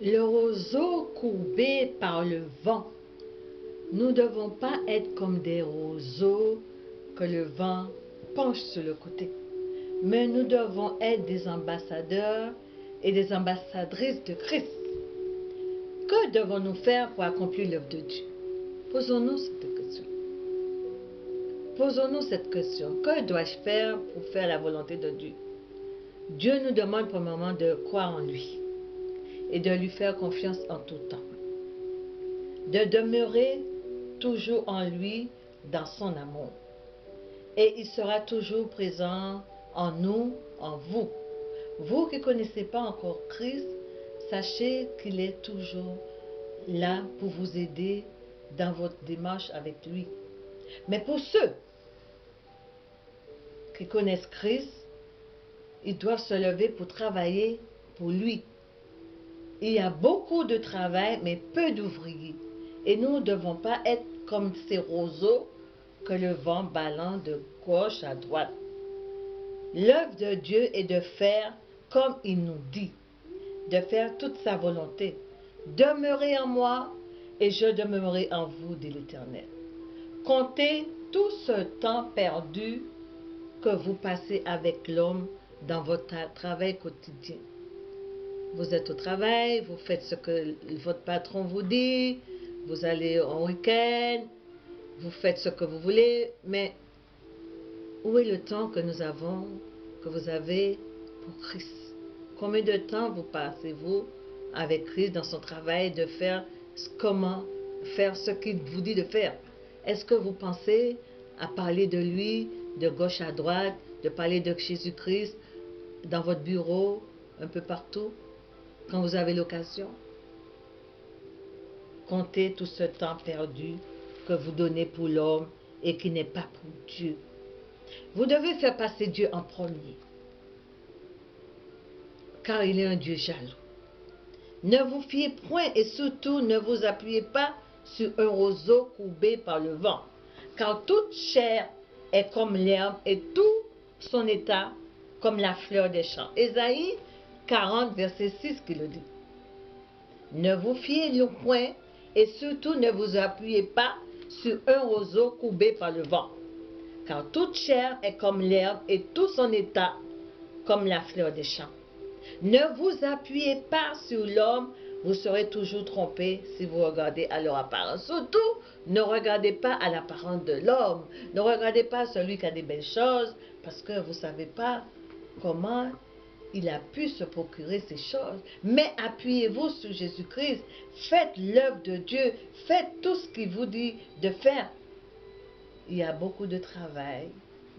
Le roseau courbé par le vent. Nous ne devons pas être comme des roseaux que le vent penche sur le côté. Mais nous devons être des ambassadeurs et des ambassadrices de Christ. Que devons-nous faire pour accomplir l'œuvre de Dieu? Posons-nous cette question. Posons-nous cette question. Que dois-je faire pour faire la volonté de Dieu? Dieu nous demande pour le moment de croire en lui et de lui faire confiance en tout temps. De demeurer toujours en lui dans son amour. Et il sera toujours présent en nous, en vous. Vous qui ne connaissez pas encore Christ, sachez qu'il est toujours là pour vous aider dans votre démarche avec lui. Mais pour ceux qui connaissent Christ, ils doivent se lever pour travailler pour lui. Il y a beaucoup de travail, mais peu d'ouvriers. Et nous ne devons pas être comme ces roseaux que le vent balance de gauche à droite. L'œuvre de Dieu est de faire comme il nous dit, de faire toute sa volonté. Demeurez en moi et je demeurerai en vous, dit l'Éternel. Comptez tout ce temps perdu que vous passez avec l'homme dans votre travail quotidien. Vous êtes au travail, vous faites ce que votre patron vous dit, vous allez en week-end, vous faites ce que vous voulez, mais où est le temps que nous avons, que vous avez pour Christ? Combien de temps vous passez-vous avec Christ dans son travail de faire comment faire ce qu'il vous dit de faire? Est-ce que vous pensez à parler de lui de gauche à droite, de parler de Jésus-Christ dans votre bureau, un peu partout, quand vous avez l'occasion? Comptez tout ce temps perdu que vous donnez pour l'homme et qui n'est pas pour Dieu. Vous devez faire passer Dieu en premier, car il est un Dieu jaloux. Ne vous fiez point et surtout ne vous appuyez pas sur un roseau courbé par le vent, car toute chair est comme l'herbe et tout son état comme la fleur des champs. Ésaïe 40, verset 6 qui le dit. Ne vous fiez point et surtout ne vous appuyez pas sur un roseau courbé par le vent, car toute chair est comme l'herbe et tout son état comme la fleur des champs. Ne vous appuyez pas sur l'homme, vous serez toujours trompé si vous regardez à leur apparence. Surtout, ne regardez pas à l'apparence de l'homme. Ne regardez pas celui qui a des belles choses, parce que vous ne savez pas comment il a pu se procurer ces choses. Mais appuyez-vous sur Jésus-Christ. Faites l'œuvre de Dieu. Faites tout ce qu'il vous dit de faire. Il y a beaucoup de travail,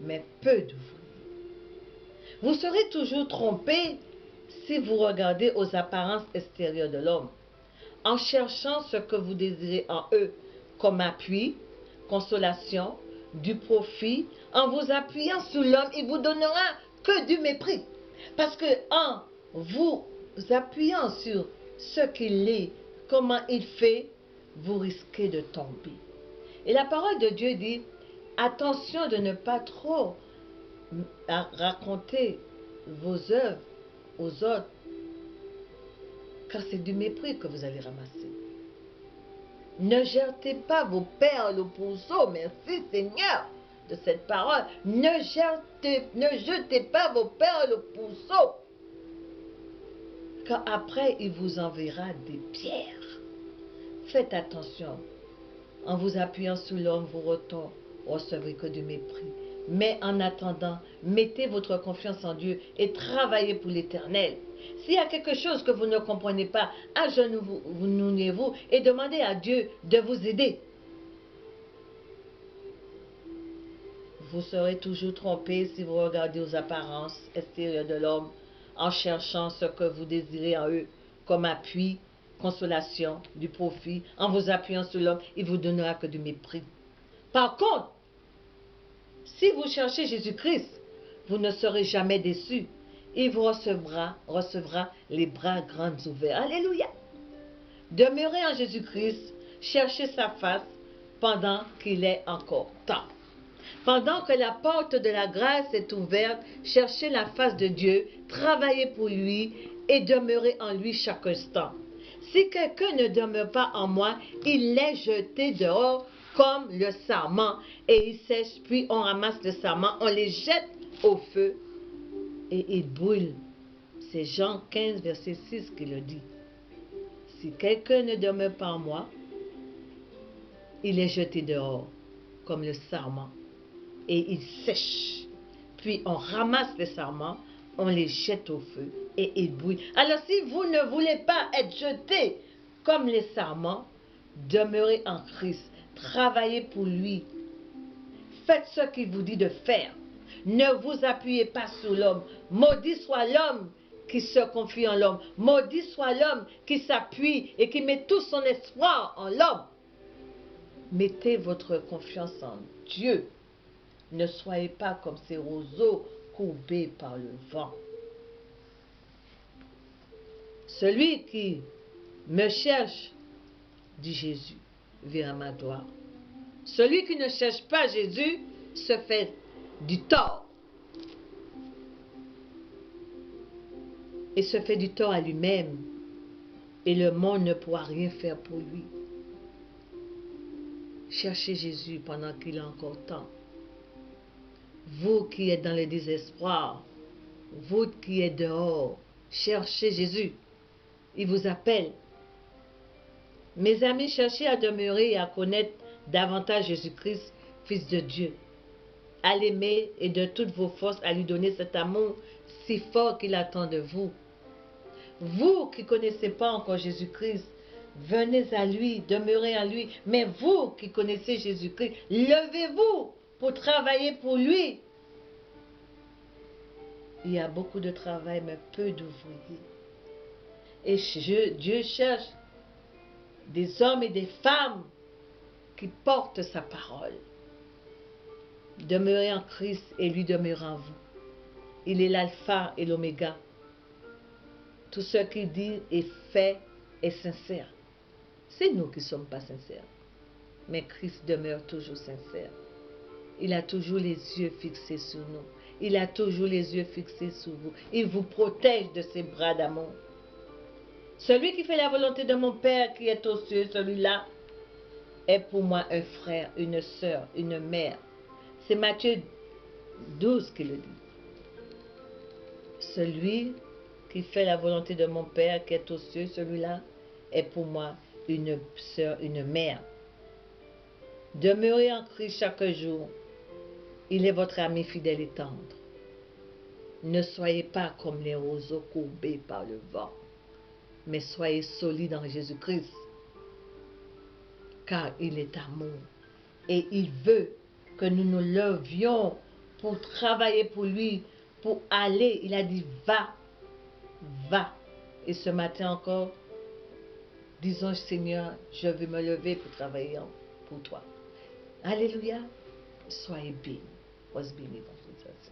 mais peu d'ouvriers. Vous serez toujours trompé si vous regardez aux apparences extérieures de l'homme, en cherchant ce que vous désirez en eux, comme appui, consolation, du profit. En vous appuyant sur l'homme, il vous donnera que du mépris. Parce que en vous appuyant sur ce qu'il est, comment il fait, vous risquez de tomber. Et la parole de Dieu dit, attention de ne pas trop raconter vos œuvres aux autres, car c'est du mépris que vous allez ramasser. Ne jetez pas vos perles au ponceau, merci Seigneur de cette parole. Ne jetez pas vos perles au ponceau, car après il vous enverra des pierres. Faites attention, en vous appuyant sur l'homme, vous recevrez que du mépris. Mais en attendant, mettez votre confiance en Dieu et travaillez pour l'Éternel. S'il y a quelque chose que vous ne comprenez pas, agenouillez-vous et demandez à Dieu de vous aider. Vous serez toujours trompé si vous regardez aux apparences extérieures de l'homme en cherchant ce que vous désirez en eux comme appui, consolation, du profit. En vous appuyant sur l'homme, il vous donnera que du mépris. Par contre, si vous cherchez Jésus-Christ, vous ne serez jamais déçus. Il vous recevra les bras grands ouverts. Alléluia. Demeurez en Jésus-Christ, cherchez sa face pendant qu'il est encore temps. Pendant que la porte de la grâce est ouverte, cherchez la face de Dieu, travaillez pour lui et demeurez en lui chaque instant. Si quelqu'un ne demeure pas en moi, il est jeté dehors comme le sarment, et il sèche, puis on ramasse le sarment, on les jette au feu, et ils brûlent. C'est Jean 15, verset 6 qui le dit. Si quelqu'un ne demeure pas en moi, il est jeté dehors, comme le sarment, et il sèche. Puis on ramasse les sarments, on les jette au feu, et ils brûlent. Alors si vous ne voulez pas être jetés comme les sarments, demeurez en Christ, travaillez pour lui. Faites ce qu'il vous dit de faire. Ne vous appuyez pas sur l'homme. Maudit soit l'homme qui se confie en l'homme. Maudit soit l'homme qui s'appuie et qui met tout son espoir en l'homme. Mettez votre confiance en Dieu. Ne soyez pas comme ces roseaux courbés par le vent. Celui qui me cherche, dit Jésus, verra ma gloire. Celui qui ne cherche pas Jésus se fait du tort. Et se fait du tort à lui-même. Et le monde ne pourra rien faire pour lui. Cherchez Jésus pendant qu'il a encore temps. Vous qui êtes dans le désespoir, vous qui êtes dehors, cherchez Jésus. Il vous appelle. Mes amis, cherchez à demeurer et à connaître davantage Jésus-Christ, Fils de Dieu. À l'aimer et de toutes vos forces à lui donner cet amour si fort qu'il attend de vous. Vous qui ne connaissez pas encore Jésus-Christ, venez à lui, demeurez en lui. Mais vous qui connaissez Jésus-Christ, levez-vous pour travailler pour lui. Il y a beaucoup de travail, mais peu d'ouvriers. Et Dieu cherche des hommes et des femmes qui portent sa parole. Demeurez en Christ et lui demeurez en vous. Il est l'alpha et l'oméga. Tout ce qu'il dit et fait est sincère. C'est nous qui ne sommes pas sincères. Mais Christ demeure toujours sincère. Il a toujours les yeux fixés sur nous. Il a toujours les yeux fixés sur vous. Il vous protège de ses bras d'amour. Celui qui fait la volonté de mon Père qui est aux cieux, celui-là est pour moi un frère, une sœur, une mère. C'est Matthieu 12 qui le dit. Celui qui fait la volonté de mon Père qui est aux cieux, celui-là est pour moi une sœur, une mère. Demeurez en Christ chaque jour. Il est votre ami fidèle et tendre. Ne soyez pas comme les roseaux courbés par le vent, mais soyez solides en Jésus-Christ, car il est amour. Et il veut que nous nous levions pour travailler pour lui, pour aller. Il a dit, va, va. Et ce matin encore, disons, Seigneur, je veux me lever pour travailler pour toi. Alléluia. Soyez bénis. Was bénis dans Jesus.